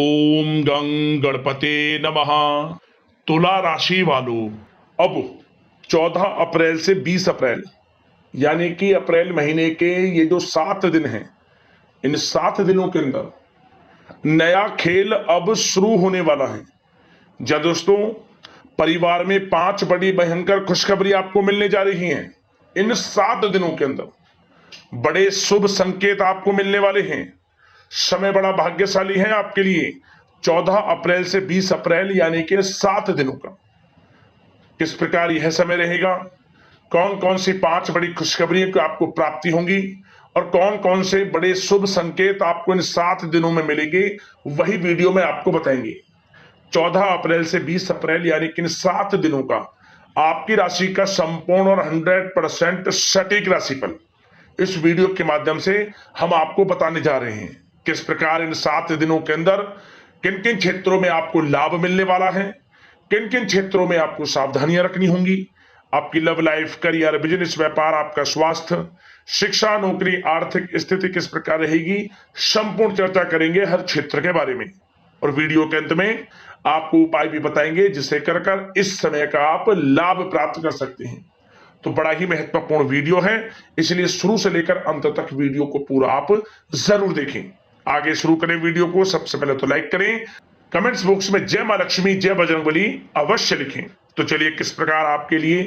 ओम गं गणपते नमः। तुला राशि वालों, अब 14 अप्रैल से 20 अप्रैल यानी कि अप्रैल महीने के ये जो 7 दिन हैं, इन 7 दिनों के अंदर नया खेल अब शुरू होने वाला है। जा दोस्तों, परिवार में 5 बड़ी भयंकर खुशखबरी आपको मिलने जा रही हैं। इन 7 दिनों के अंदर बड़े शुभ संकेत आपको मिलने वाले हैं। समय बड़ा भाग्यशाली है आपके लिए। 14 अप्रैल से 20 अप्रैल यानी कि 7 दिनों का किस प्रकार यह समय रहेगा, कौन कौन सी 5 बड़ी खुशखबरी की आपको प्राप्ति होंगी और कौन कौन से बड़े शुभ संकेत आपको इन 7 दिनों में मिलेंगे, वही वीडियो में आपको बताएंगे। 14 अप्रैल से 20 अप्रैल यानी कि इन 7 दिनों का आपकी राशि का संपूर्ण और 100% सटीक राशिफल इस वीडियो के माध्यम से हम आपको बताने जा रहे हैं। किस प्रकार इन 7 दिनों के अंदर किन किन क्षेत्रों में आपको लाभ मिलने वाला है, किन किन क्षेत्रों में आपको सावधानियां रखनी होंगी, आपकी लव लाइफ, करियर, बिजनेस, व्यापार, आपका स्वास्थ्य, शिक्षा, नौकरी, आर्थिक स्थिति किस प्रकार रहेगी, संपूर्ण चर्चा करेंगे हर क्षेत्र के बारे में। और वीडियो के अंत में आपको उपाय भी बताएंगे जिसे कर इस समय का आप लाभ प्राप्त कर सकते हैं। तो बड़ा ही महत्वपूर्ण वीडियो है, इसलिए शुरू से लेकर अंत तक वीडियो को पूरा आप जरूर देखें। आगे शुरू करें वीडियो को, सबसे पहले तो लाइक करें, कमेंट्स बॉक्स में जय मां लक्ष्मी, जय बजरंगबली अवश्य लिखें। तो चलिए किस प्रकार आपके लिए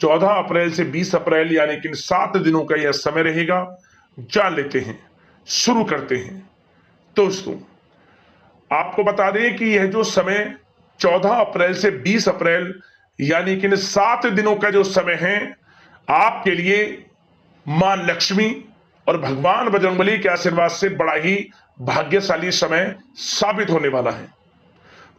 14 अप्रैल से 20 अप्रैल यानी कि 7 दिनों का यह समय रहेगा, जान लेते हैं, शुरू करते हैं। दोस्तों, आपको बता दें कि यह जो समय 14 अप्रैल से 20 अप्रैल यानी कि 7 दिनों का जो समय है, आपके लिए मां लक्ष्मी और भगवान बजरंगबली के आशीर्वाद से बड़ा ही भाग्यशाली समय साबित होने वाला है।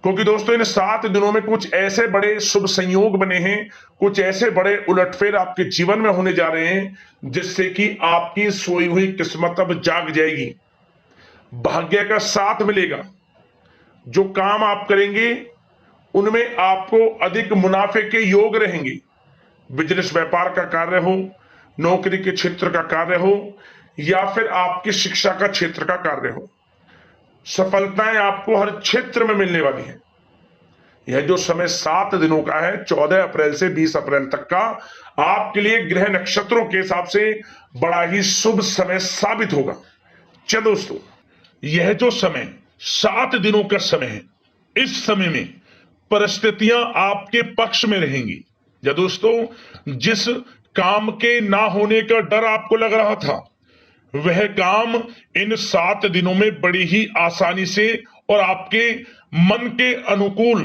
क्योंकि दोस्तों, इन 7 दिनों में कुछ ऐसे बड़े शुभ संयोग बने हैं, कुछ ऐसे बड़े उलटफेर आपके जीवन में होने जा रहे हैं जिससे कि आपकी सोई हुई किस्मत अब जाग जाएगी, भाग्य का साथ मिलेगा। जो काम आप करेंगे उनमें आपको अधिक मुनाफे के योग रहेंगे। बिजनेस, व्यापार का कार्य हो, नौकरी के क्षेत्र का कार्य हो या फिर आपकी शिक्षा का क्षेत्र का कार्य हो, सफलताएं आपको हर क्षेत्र में मिलने वाली हैं। यह जो समय 7 दिनों का है, 14 अप्रैल से 20 अप्रैल तक का, आपके लिए ग्रह नक्षत्रों के हिसाब से बड़ा ही शुभ समय साबित होगा। चलो दोस्तों, यह जो समय 7 दिनों का समय है, इस समय में परिस्थितियां आपके पक्ष में रहेंगी। या दोस्तों, जिस काम के ना होने का डर आपको लग रहा था, वह काम इन 7 दिनों में बड़ी ही आसानी से और आपके मन के अनुकूल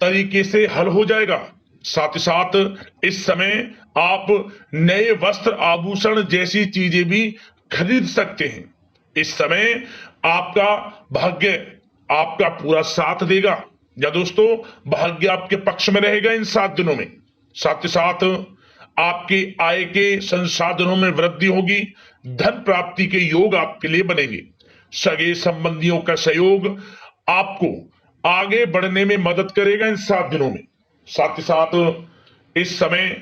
तरीके से हल हो जाएगा। साथ ही साथ इस समय आप नए वस्त्र, आभूषण जैसी चीजें भी खरीद सकते हैं। इस समय आपका भाग्य आपका पूरा साथ देगा। या दोस्तों, भाग्य आपके पक्ष में रहेगा इन 7 दिनों में। साथ ही साथ आपकी आय के संसाधनों में वृद्धि होगी, धन प्राप्ति के योग आपके लिए बनेंगे। सगे संबंधियों का सहयोग आपको आगे बढ़ने में मदद करेगा इन 7 दिनों में। साथ ही साथ इस समय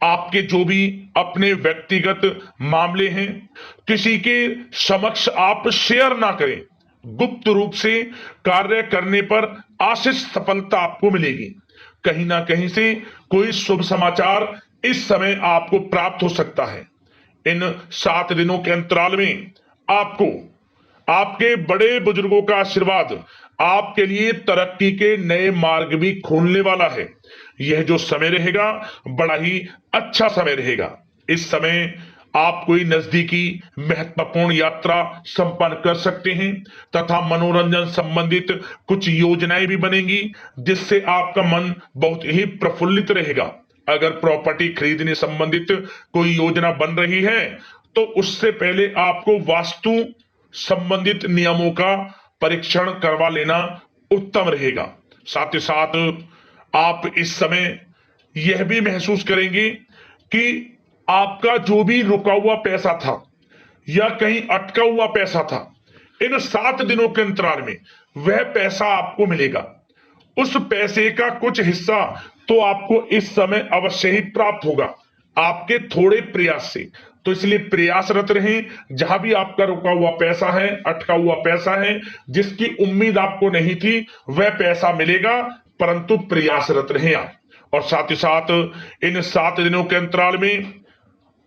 आपके जो भी अपने व्यक्तिगत मामले हैं, किसी के समक्ष आप शेयर ना करें। गुप्त रूप से कार्य करने पर आशीष सफलता आपको मिलेगी। कहीं ना कहीं से कोई शुभ समाचार इस समय आपको प्राप्त हो सकता है। इन 7 दिनों के अंतराल में आपको आपके बड़े बुजुर्गों का आशीर्वाद आपके लिए तरक्की के नए मार्ग भी खोलने वाला है। यह जो समय रहेगा, बड़ा ही अच्छा समय रहेगा। इस समय आप कोई नजदीकी महत्वपूर्ण यात्रा संपन्न कर सकते हैं तथा मनोरंजन संबंधित कुछ योजनाएं भी बनेंगी जिससे आपका मन बहुत ही प्रफुल्लित रहेगा। अगर प्रॉपर्टी खरीदने संबंधित कोई योजना बन रही है तो उससे पहले आपको वास्तु संबंधित नियमों का परीक्षण करवा लेना उत्तम रहेगा। साथ ही साथ आप इस समय यह भी महसूस करेंगे कि आपका जो भी रुका हुआ पैसा था या कहीं अटका हुआ पैसा था, इन 7 दिनों के अंतराल में वह पैसा आपको मिलेगा। उस पैसे का कुछ हिस्सा तो आपको इस समय अवश्य ही प्राप्त होगा। आपके थोड़े प्रयास से। तो इसलिए प्रयासरत रहें, जहां भी आपका रुका हुआ पैसा है, अटका हुआ पैसा है, जिसकी उम्मीद आपको नहीं थी, वह पैसा मिलेगा, परंतु प्रयासरत रहें आप। और साथ ही साथ इन 7 दिनों के अंतराल में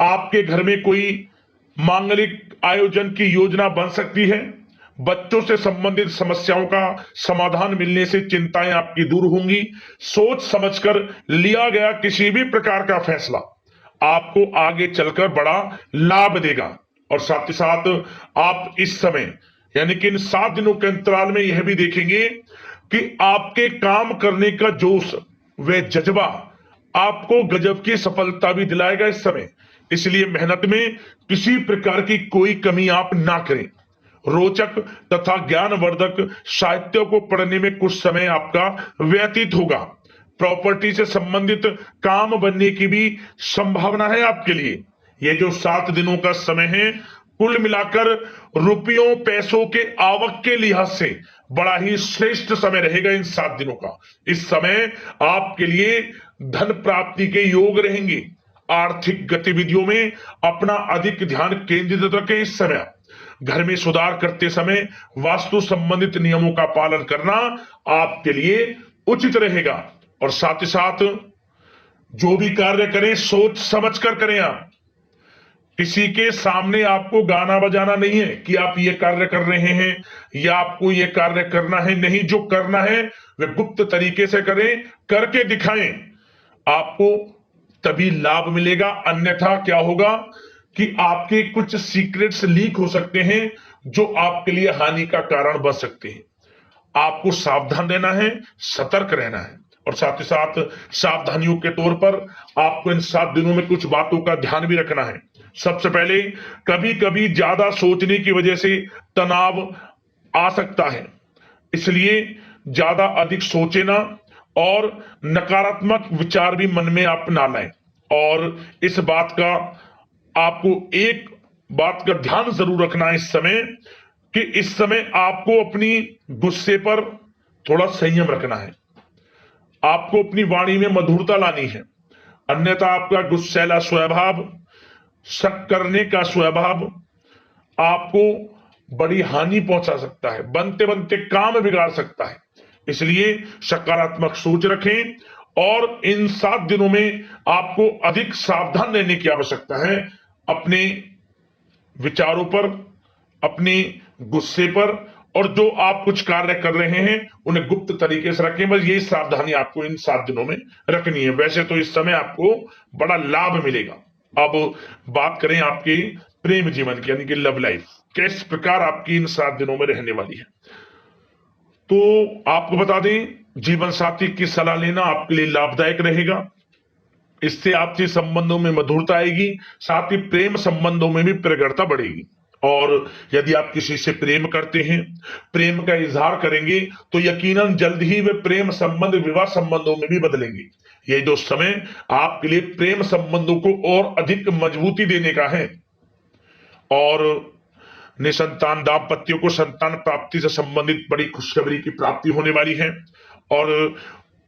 आपके घर में कोई मांगलिक आयोजन की योजना बन सकती है। बच्चों से संबंधित समस्याओं का समाधान मिलने से चिंताएं आपकी दूर होंगी। सोच समझकर लिया गया किसी भी प्रकार का फैसला आपको आगे चलकर बड़ा लाभ देगा। और साथ ही साथ आप इस समय यानी कि इन 7 दिनों के अंतराल में यह भी देखेंगे कि आपके काम करने का जोश व जज्बा आपको गजब की सफलता भी दिलाएगा इस समय। इसलिए मेहनत में किसी प्रकार की कोई कमी आप ना करें। रोचक तथा ज्ञानवर्धक साहित्य को पढ़ने में कुछ समय आपका व्यतीत होगा। प्रॉपर्टी से संबंधित काम बनने की भी संभावना है आपके लिए। ये जो 7 दिनों का समय है, कुल मिलाकर रुपयों पैसों के आवक के लिहाज से बड़ा ही श्रेष्ठ समय रहेगा इन 7 दिनों का। इस समय आपके लिए धन प्राप्ति के योग रहेंगे। आर्थिक गतिविधियों में अपना अधिक ध्यान केंद्रित रखें इस समय। घर में सुधार करते समय वास्तु संबंधित नियमों का पालन करना आपके लिए उचित रहेगा। और साथ ही साथ जो भी कार्य करें सोच समझ कर करें आप। किसी के सामने आपको गाना बजाना नहीं है कि आप ये कार्य कर रहे हैं या आपको ये कार्य करना है, नहीं, जो करना है वह गुप्त तरीके से करें, करके दिखाएं, आपको तभी लाभ मिलेगा। अन्यथा क्या होगा कि आपके कुछ सीक्रेट्स लीक हो सकते हैं जो आपके लिए हानि का कारण बन सकते हैं। आपको सावधान रहना है, सतर्क रहना है। और साथ ही साथ सावधानियों के तौर पर आपको इन 7 दिनों में कुछ बातों का ध्यान भी रखना है। सबसे पहले, कभी कभी ज्यादा सोचने की वजह से तनाव आ सकता है, इसलिए ज्यादा अधिक सोचे ना और नकारात्मक विचार भी मन में आप ना लाएं। और इस बात का आपको एक बात का ध्यान जरूर रखना है इस समय कि इस समय आपको अपनी गुस्से पर थोड़ा संयम रखना है। आपको अपनी वाणी में मधुरता लानी है, अन्यथा आपका गुस्सैला स्वभाव, शक करने का स्वभाव आपको बड़ी हानि पहुंचा सकता है, बनते बनते काम बिगाड़ सकता है। इसलिए सकारात्मक सोच रखें और इन 7 दिनों में आपको अधिक सावधान रहने की आवश्यकता है। अपने विचारों पर, अपने गुस्से पर, और जो आप कुछ कार्य कर रहे हैं उन्हें गुप्त तरीके से रखें। बस यही सावधानी आपको इन 7 दिनों में रखनी है। वैसे तो इस समय आपको बड़ा लाभ मिलेगा। अब बात करें आपके प्रेम जीवन की, यानी कि लव लाइफ किस प्रकार आपकी इन 7 दिनों में रहने वाली है। तो आपको बता दें, जीवन साथी की सलाह लेना आपके लिए लाभदायक रहेगा। इससे आपसी संबंधों में मधुरता आएगी, साथ ही प्रेम संबंधों में भी प्रगाढ़ता बढ़ेगी। और यदि आप किसी से प्रेम करते हैं, प्रेम का इजहार करेंगे, तो यकीनन जल्द ही वे प्रेम संबंध विवाह संबंधों में भी बदलेंगे। ये जो समय आपके लिए प्रेम संबंधों को और अधिक मजबूती देने का है। और निसंतान दाम्पत्यों को संतान प्राप्ति से संबंधित बड़ी खुशखबरी की प्राप्ति होने वाली है। और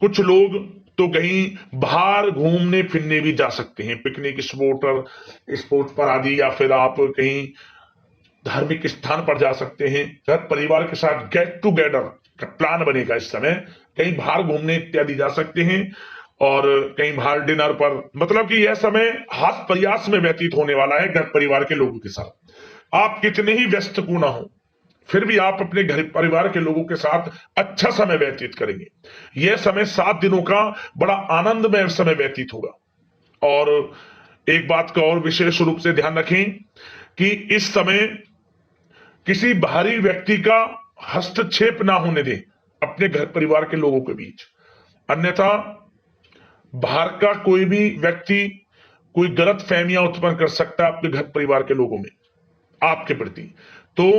कुछ लोग तो कहीं बाहर घूमने फिरने भी जा सकते हैं, पिकनिक स्पॉट पर आदि, या फिर आप कहीं धार्मिक स्थान पर जा सकते हैं। घर परिवार के साथ गेट टुगेदर का प्लान बनेगा इस समय। कहीं बाहर घूमने इत्यादि जा सकते हैं और कहीं बाहर डिनर पर, मतलब कि यह समय हास प्रयास में व्यतीत होने वाला है घर परिवार के लोगों के साथ। आप कितने ही व्यस्त क्यों ना हो, फिर भी आप अपने घर परिवार के लोगों के साथ अच्छा समय व्यतीत करेंगे। यह समय 7 दिनों का बड़ा आनंदमय समय व्यतीत होगा। और एक बात का और विशेष रूप से ध्यान रखें कि इस समय किसी बाहरी व्यक्ति का हस्तक्षेप ना होने दें अपने घर परिवार के लोगों के बीच। अन्यथा बाहर का कोई भी व्यक्ति कोई गलत फहमियां उत्पन्न कर सकता है अपने घर परिवार के लोगों में आपके प्रति। तो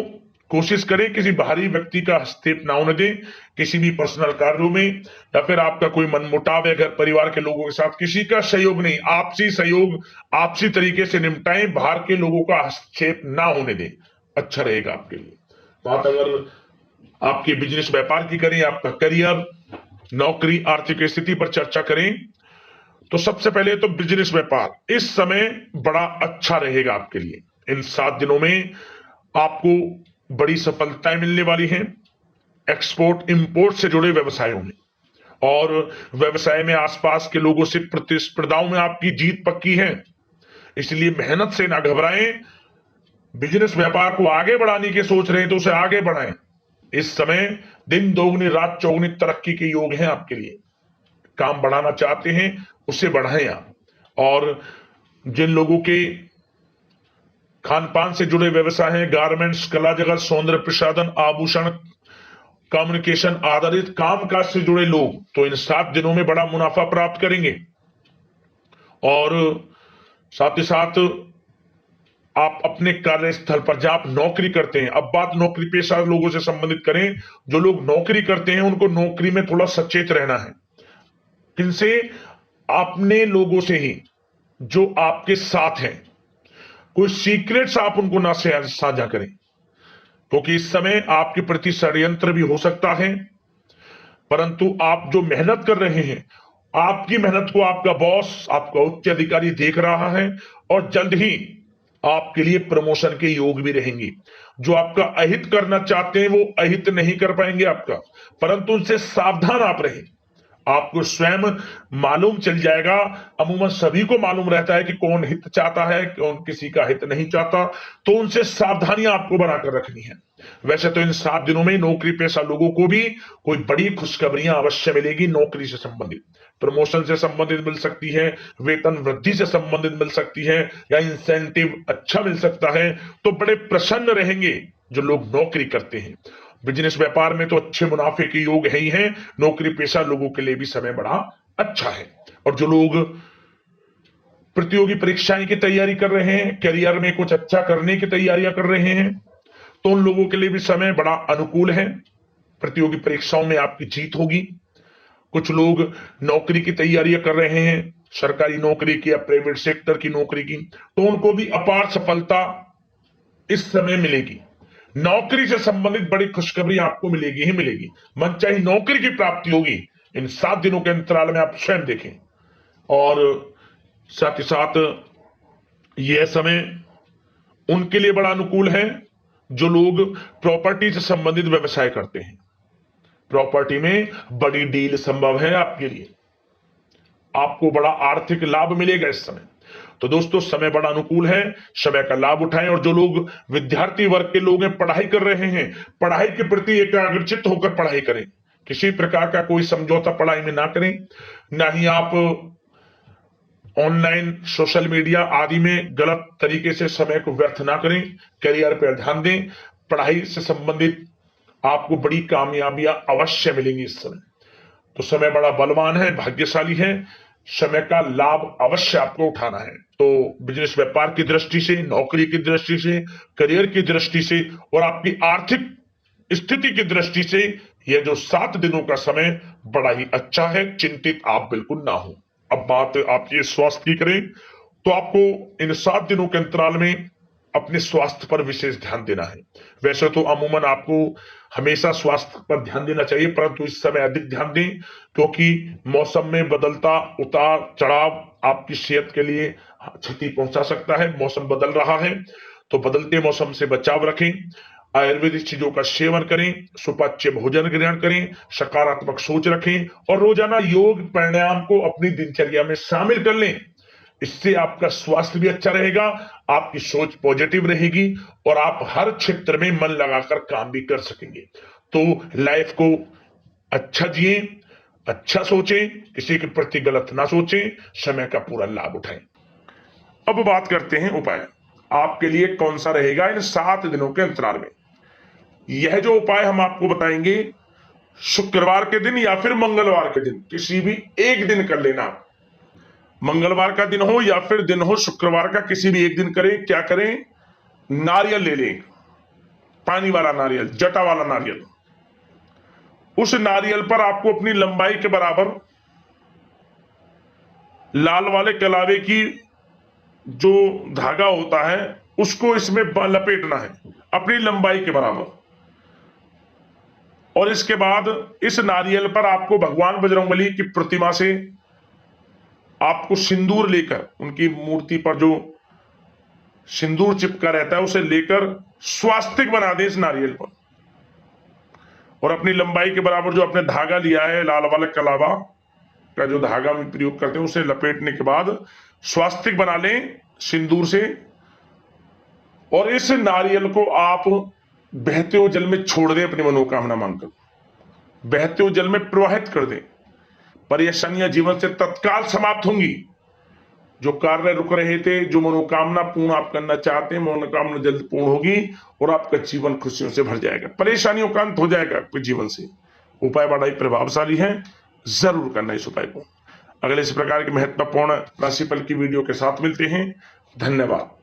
कोशिश करें किसी बाहरी व्यक्ति का हस्तक्षेप ना होने दें किसी भी पर्सनल कार्यों में, या फिर आपका कोई मनमुटाव है घर परिवार के लोगों के साथ, किसी का सहयोग नहीं, आपसी सहयोग आपसी तरीके से निपटाएं, बाहर के लोगों का हस्तक्षेप ना होने दें, अच्छा रहेगा आपके लिए। बात अगर आपके बिजनेस व्यापार की करें, आपका करियर, नौकरी, आर्थिक स्थिति पर चर्चा करें, तो सबसे पहले तो बिजनेस व्यापार इस समय बड़ा अच्छा रहेगा आपके लिए। इन 7 दिनों में आपको बड़ी सफलताएं मिलने वाली हैं एक्सपोर्ट इंपोर्ट से जुड़े व्यवसायों में, और व्यवसाय में आसपास के लोगों से प्रतिस्पर्धाओं में आपकी जीत पक्की है। इसलिए मेहनत से ना घबराएं। बिजनेस व्यापार को आगे बढ़ाने की सोच रहे हैं तो उसे आगे बढ़ाएं। इस समय दिन दोगुनी रात चौगुनी तरक्की के योग हैं आपके लिए। काम बढ़ाना चाहते हैं उसे बढ़ाएं आप। और जिन लोगों के खान पान से जुड़े व्यवसाय हैं, गारमेंट्स, कला जगत, सौंदर्य प्रसाधन, आभूषण, कम्युनिकेशन आधारित कामकाज से जुड़े लोग तो इन 7 दिनों में बड़ा मुनाफा प्राप्त करेंगे। और साथ ही साथ आप अपने कार्यस्थल पर जहां आप नौकरी करते हैं, अब बात नौकरी पेशा लोगों से संबंधित करें, जो लोग नौकरी करते हैं उनको नौकरी में थोड़ा सचेत रहना है। किनसे? अपने लोगों से ही जो आपके साथ हैं। कोई सीक्रेट्स आप उनको ना साझा करें, क्योंकि इस समय आपके प्रति षड्यंत्र भी हो सकता है। परंतु आप जो मेहनत कर रहे हैं, आपकी मेहनत को आपका बॉस, आपका उच्च अधिकारी देख रहा है, और जल्द ही आपके लिए प्रमोशन के योग भी रहेंगे। जो आपका अहित करना चाहते हैं वो अहित नहीं कर पाएंगे आपका, परंतु उनसे सावधान आप रहें। आपको स्वयं मालूम चल जाएगा। अमूमन सभी को मालूम रहता है कि कौन हित चाहता है, कौन किसी का हित नहीं चाहता, तो उनसे सावधानियां आपको बनाकर रखनी है। वैसे तो इन 7 दिनों में नौकरी पेशा लोगों को भी कोई बड़ी खुशखबरियां अवश्य मिलेगी। नौकरी से संबंधित, प्रमोशन से संबंधित मिल सकती है, वेतन वृद्धि से संबंधित मिल सकती है, या इंसेंटिव अच्छा मिल सकता है। तो बड़े प्रसन्न रहेंगे जो लोग नौकरी करते हैं। बिजनेस व्यापार में तो अच्छे मुनाफे के योग है ही हैं। नौकरी पेशा लोगों के लिए भी समय बड़ा अच्छा है। और जो लोग प्रतियोगी परीक्षाएं की तैयारी कर रहे हैं, करियर में कुछ अच्छा करने की तैयारियां कर रहे हैं, तो उन लोगों के लिए भी समय बड़ा अनुकूल है। प्रतियोगी परीक्षाओं में आपकी जीत होगी। कुछ लोग नौकरी की तैयारियां कर रहे हैं, सरकारी नौकरी की या प्राइवेट सेक्टर की नौकरी की, तो उनको भी अपार सफलता इस समय मिलेगी। नौकरी से संबंधित बड़ी खुशखबरी आपको मिलेगी ही मिलेगी। मनचाही नौकरी की प्राप्ति होगी इन 7 दिनों के अंतराल में, आप स्वयं देखें। और साथ ही साथ यह समय उनके लिए बड़ा अनुकूल है जो लोग प्रॉपर्टी से संबंधित व्यवसाय करते हैं। प्रॉपर्टी में बड़ी डील संभव है आपके लिए, आपको बड़ा आर्थिक लाभ मिलेगा इस समय। तो दोस्तों समय बड़ा अनुकूल है, समय का लाभ उठाएं। और जो लोग विद्यार्थी वर्ग के लोग हैं, पढ़ाई कर रहे हैं, पढ़ाई के प्रति एकाग्रचित्त होकर पढ़ाई करें। किसी प्रकार का कोई समझौता पढ़ाई में ना करें, ना ही आप ऑनलाइन सोशल मीडिया आदि में गलत तरीके से समय को व्यर्थ ना करें। करियर पर ध्यान दें। पढ़ाई से संबंधित आपको बड़ी कामयाबियां अवश्य मिलेंगी इस समय। तो समय बड़ा बलवान है, भाग्यशाली है। समय का लाभ अवश्य आपको उठाना है। तो बिजनेस व्यापार की दृष्टि से, नौकरी की दृष्टि से, करियर की दृष्टि से और आपकी आर्थिक स्थिति की दृष्टि से यह जो 7 दिनों का समय बड़ा ही अच्छा है। चिंतित आप बिल्कुल ना हो। अब बात आपके स्वास्थ्य की करें तो आपको इन 7 दिनों के अंतराल में अपने स्वास्थ्य पर विशेष ध्यान देना है। वैसे तो अमूमन आपको हमेशा स्वास्थ्य पर ध्यान देना चाहिए, परंतु इस समय अधिक ध्यान दें, क्योंकि मौसम में बदलता उतार चढ़ाव आपकी सेहत के लिए क्षति पहुंचा सकता है। मौसम बदल रहा है, तो बदलते मौसम से बचाव रखें। आयुर्वेदिक चीजों का सेवन करें, सुपाच्य भोजन ग्रहण करें, सकारात्मक सोच रखें और रोजाना योग प्राणायाम को अपनी दिनचर्या में शामिल कर लें। इससे आपका स्वास्थ्य भी अच्छा रहेगा, आपकी सोच पॉजिटिव रहेगी और आप हर क्षेत्र में मन लगाकर काम भी कर सकेंगे। तो लाइफ को अच्छा जिए, अच्छा सोचें, किसी के प्रति गलत ना सोचें, समय का पूरा लाभ उठाएं। अब बात करते हैं उपाय आपके लिए कौन सा रहेगा इन 7 दिनों के अंतराल में। यह जो उपाय हम आपको बताएंगे, शुक्रवार के दिन या फिर मंगलवार के दिन, किसी भी एक दिन कर लेना। मंगलवार का दिन हो या फिर दिन हो शुक्रवार का, किसी भी एक दिन करें। क्या करें? नारियल ले लें, पानी वाला नारियल, जटा वाला नारियल। उस नारियल पर आपको अपनी लंबाई के बराबर लाल वाले कलावे की जो धागा होता है उसको इसमें लपेटना है अपनी लंबाई के बराबर। और इसके बाद इस नारियल पर आपको भगवान बजरंगबली की प्रतिमा से आपको सिंदूर लेकर, उनकी मूर्ति पर जो सिंदूर चिपका रहता है उसे लेकर स्वास्तिक बना दें इस नारियल पर, और अपनी लंबाई के बराबर जो आपने धागा लिया है, लाल वाला कलावा का जो धागा में प्रयोग करते हैं, उसे लपेटने के बाद स्वास्तिक बना लें सिंदूर से, और इस नारियल को आप बहते हुए जल में छोड़ दें, अपनी मनोकामना मांगकर बहते हुए जल में प्रवाहित कर दें। परेशानियां जीवन से तत्काल समाप्त होंगी। जो कार्य रुक रहे थे, जो मनोकामना पूर्ण आप करना चाहते हैं, मनोकामना जल्द पूर्ण होगी और आपका जीवन खुशियों से भर जाएगा, परेशानियों का अंत हो जाएगा आपके जीवन से। उपाय बड़ा ही प्रभावशाली है, जरूर करना इस उपाय को। अगले इस प्रकार के महत्वपूर्ण राशिफल की वीडियो के साथ मिलते हैं। धन्यवाद।